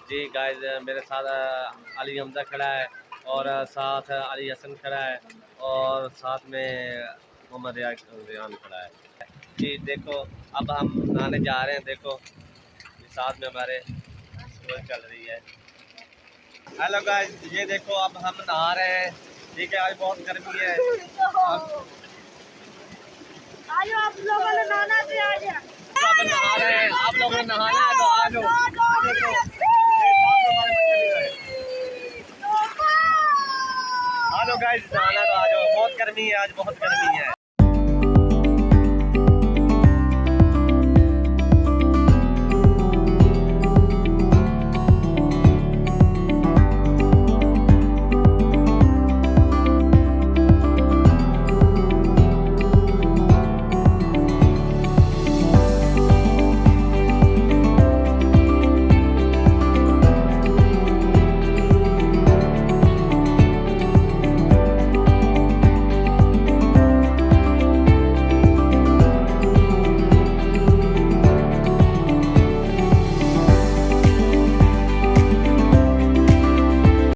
जी guys, मेरे साथ अली हमजा खड़ा है और साथ अली हसन खड़ा है और साथ में मोहम्मद रियान खड़ा है। जी देखो, अब हम नहाने जा रहे हैं। देखो साथ में हमारे चल रही है। हेलो गाइस, ये देखो अब हम नहा रहे हैं। ठीक है, आज बहुत गर्मी है। आज आप लोगों ने नहाना से आ गया। अब नहा रहे हैं, आप लोगों ने नहाना है तो आ जाओ। हेलो गाइस, नहाना तो आ जाओ। बहुत गर्मी है, आज बहुत गर्मी है।